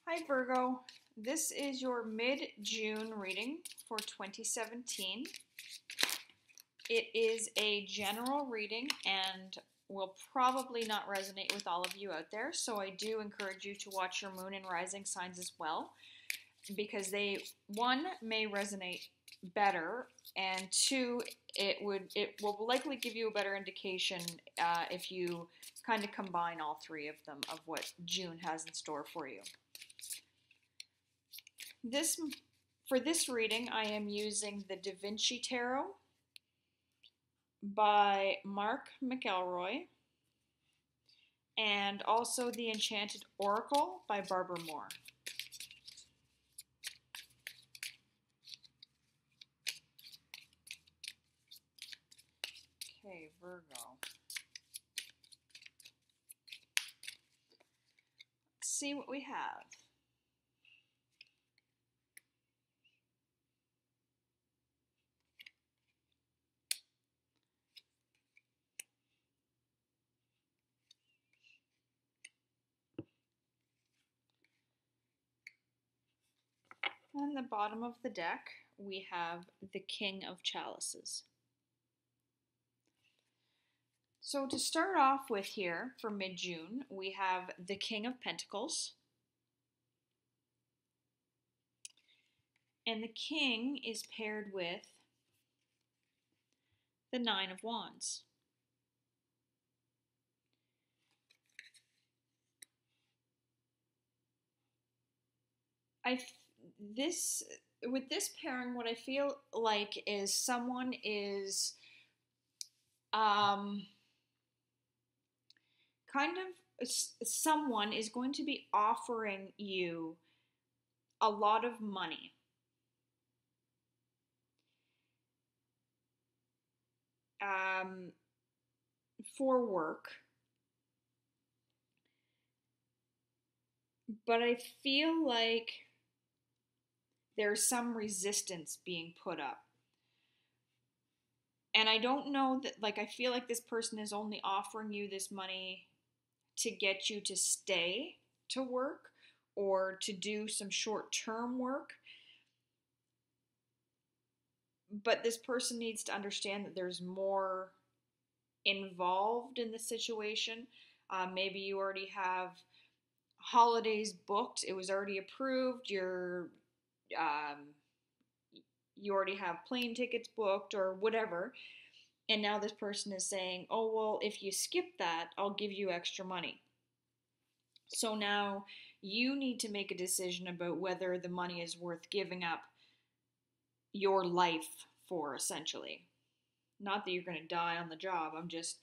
Hi Virgo, this is your mid-June reading for 2017. It is a general reading and will probably not resonate with all of you out there, so I do encourage you to watch your moon and rising signs as well, because they, one, may resonate better, and two, it will likely give you a better indication if you kind of combine all three of them of what June has in store for you. For this reading, I am using the Da Vinci Tarot by Mark McElroy and also the Enchanted Oracle by Barbara Moore. Okay, Virgo. Let's see what we have. On the bottom of the deck, we have the King of Chalices. So to start off with here for mid-June, we have the King of Pentacles. And the King is paired with the Nine of Wands. With this pairing, what I feel like is someone is someone is going to be offering you a lot of money. For work. But I feel like there's some resistance being put up. And I don't know that, like, I feel like this person is only offering you this money to get you to stay to work or to do some short-term work. But this person needs to understand that there's more involved in the situation. Maybe you already have holidays booked. It was already approved. You already have plane tickets booked or whatever. And now this person is saying, oh, well, if you skip that, I'll give you extra money. So now you need to make a decision about whether the money is worth giving up your life for, essentially. Not that you're going to die on the job. I'm just,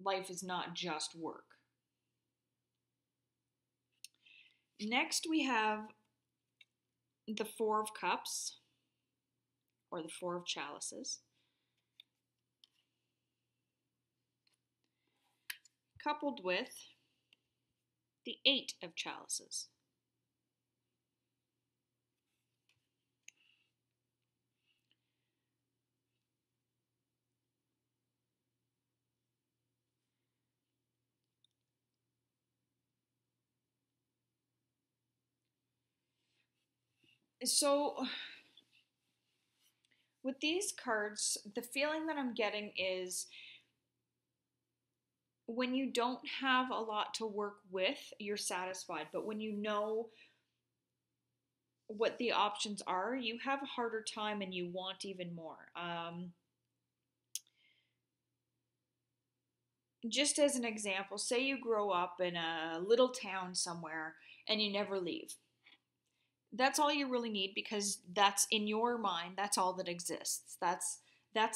life is not just work. Next, we have the Four of Cups, or the Four of Chalices, coupled with the Eight of Chalices. So, with these cards, the feeling that I'm getting is when you don't have a lot to work with, you're satisfied. But when you know what the options are, you have a harder time and you want even more. Just as an example, say you grow up in a little town somewhere and you never leave. That's all you really need, because that's, in your mind, that's all that exists. That's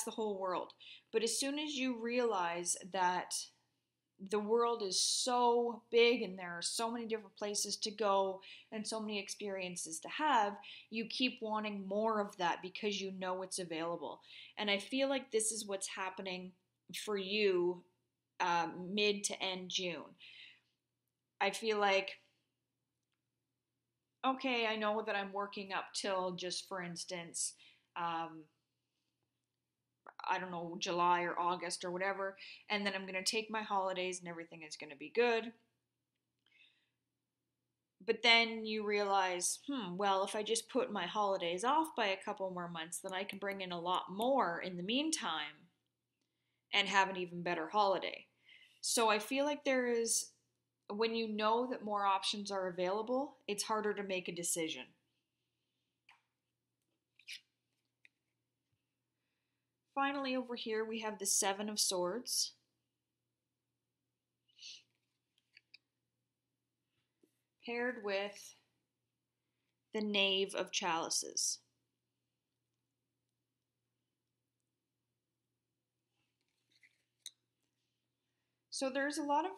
the whole world. But as soon as you realize that the world is so big and there are so many different places to go and so many experiences to have, you keep wanting more of that because you know it's available. And I feel like this is what's happening for you mid to end June. I feel like, okay, I know that I'm working up till, just for instance, I don't know, July or August or whatever, and then I'm going to take my holidays and everything is going to be good. But then you realize, well, if I just put my holidays off by a couple more months, then I can bring in a lot more in the meantime and have an even better holiday. So I feel like there is, when you know that more options are available, it's harder to make a decision. Finally, over here, we have the Seven of Swords, paired with the Knave of Chalices. So there's a lot of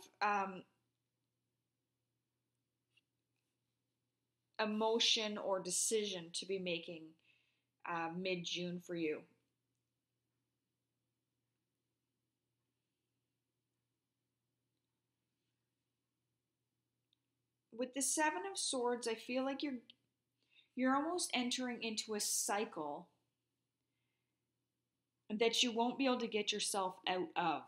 emotion or decision to be making mid-June for you. With the Seven of Swords, I feel like you're almost entering into a cycle that you won't be able to get yourself out of.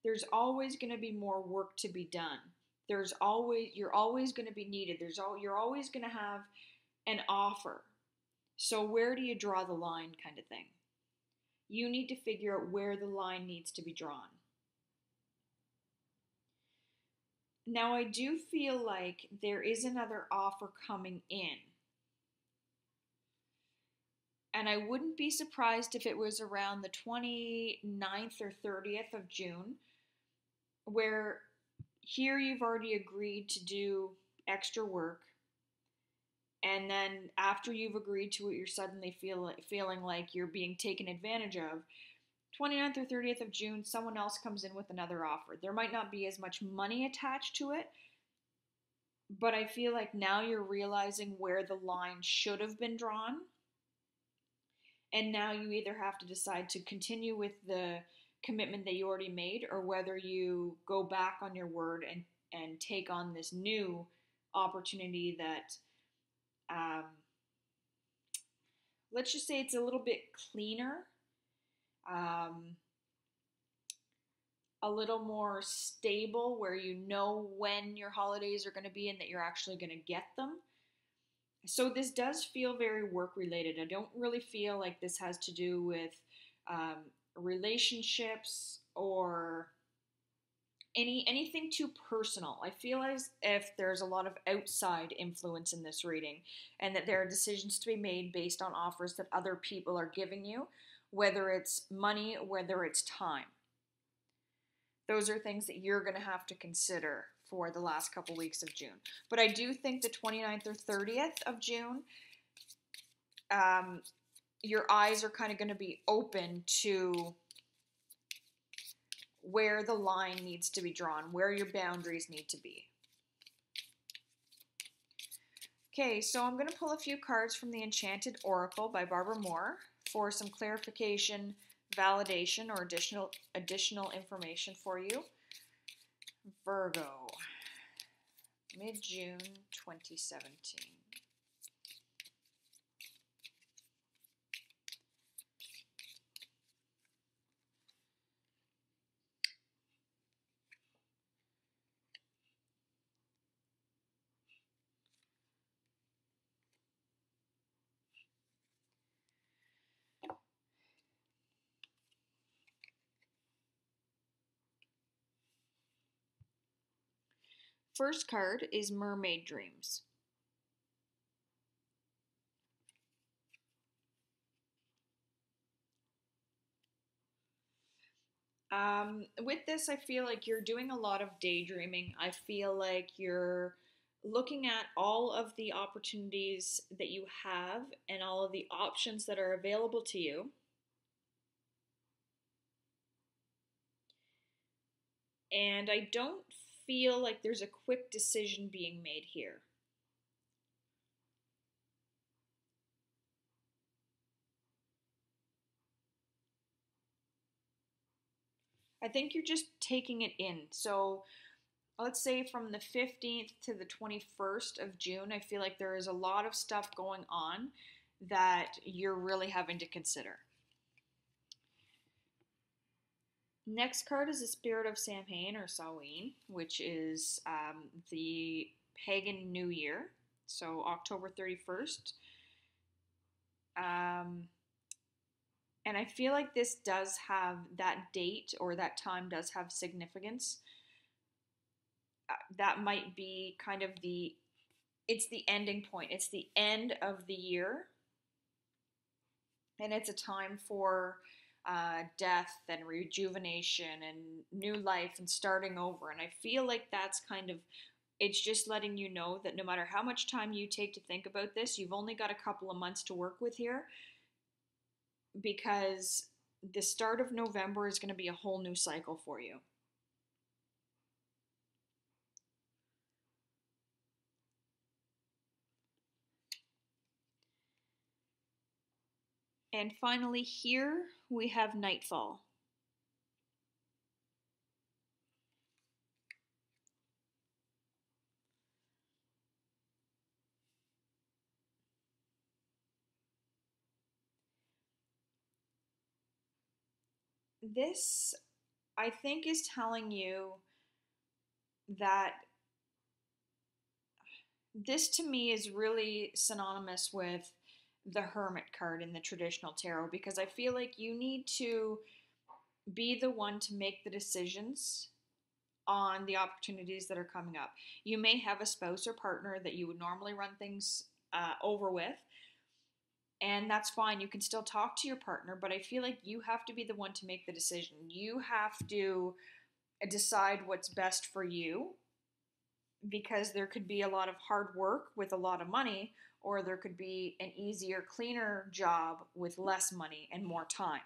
There's always going to be more work to be done. You're always going to be needed. You're always going to have an offer. So where do you draw the line, kind of thing? You need to figure out where the line needs to be drawn. Now, I do feel like there is another offer coming in. And I wouldn't be surprised if it was around the 29th or 30th of June, where here you've already agreed to do extra work. And then after you've agreed to it, you're suddenly feeling like you're being taken advantage of. 29th or 30th of June, someone else comes in with another offer. There might not be as much money attached to it, but I feel like now you're realizing where the line should have been drawn. And now you either have to decide to continue with the commitment that you already made, or whether you go back on your word and take on this new opportunity that, let's just say it's a little bit cleaner, um, a little more stable, where you know when your holidays are going to be and that you're actually going to get them. So this does feel very work related. I don't really feel like this has to do with um, relationships or anything too personal. I feel as if there's a lot of outside influence in this reading, and that there are decisions to be made based on offers that other people are giving you, whether it's money, whether it's time. Those are things that you're going to have to consider for the last couple weeks of June. But I do think the 29th or 30th of June, your eyes are kind of going to be open to where the line needs to be drawn, where your boundaries need to be. Okay, so I'm going to pull a few cards from the Enchanted Oracle by Barbara Moore for some clarification, validation, or additional information for you. Virgo, mid-June 2017. First card is Mermaid Dreams. With this, I feel like you're doing a lot of daydreaming. I feel like you're looking at all of the opportunities that you have and all of the options that are available to you. And I don't feel like there's a quick decision being made here. I think you're just taking it in. So let's say from the 15th to the 21st of June, I feel like there is a lot of stuff going on that you're really having to consider. Next card is the Spirit of Samhain or Samhain, which is the pagan New Year. So October 31st. Um, and I feel like this does have that date or that time does have significance. That might be kind of it's the ending point. It's the end of the year, and it's a time for death and rejuvenation and new life and starting over. And I feel like that's kind of it's just letting you know that no matter how much time you take to think about this, you've only got a couple of months to work with here because the start of November is going to be a whole new cycle for you. And finally, here we have Nightfall. This, I think, is telling you that this to me is really synonymous with the Hermit card in the traditional tarot because I feel like you need to be the one to make the decisions on the opportunities that are coming up. You may have a spouse or partner that you would normally run things over with, and that's fine. You can still talk to your partner, but I feel like you have to be the one to make the decision. You have to decide what's best for you because there could be a lot of hard work with a lot of money, or there could be an easier, cleaner job with less money and more time.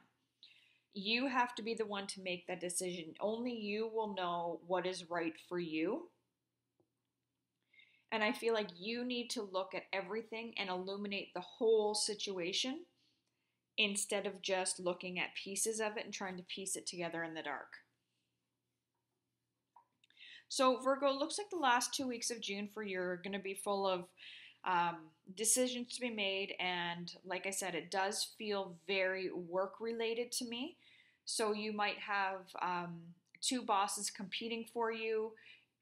You have to be the one to make that decision. Only you will know what is right for you. And I feel like you need to look at everything and illuminate the whole situation instead of just looking at pieces of it and trying to piece it together in the dark. So, Virgo, looks like the last 2 weeks of June for you are going to be full of decisions to be made. And like I said, it does feel very work related to me. So, you might have two bosses competing for you.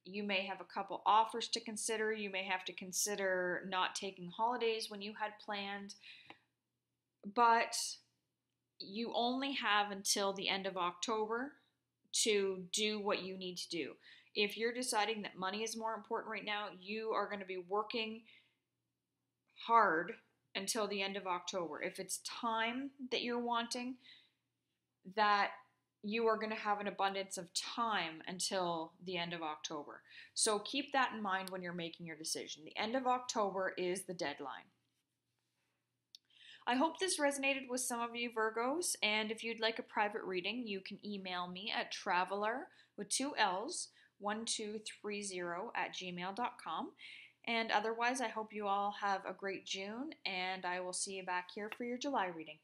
You may have a couple offers to consider. You may have to consider not taking holidays when you had planned. But you only have until the end of October to do what you need to do. If you're deciding that money is more important right now, you are going to be working hard until the end of October. If it's time that you're wanting, that you are going to have an abundance of time until the end of October. So keep that in mind when you're making your decision. The end of October is the deadline. I hope this resonated with some of you Virgos, and if you'd like a private reading, you can email me at traveler with two L's 1230 at gmail.com. And otherwise, I hope you all have a great June, and I will see you back here for your July reading.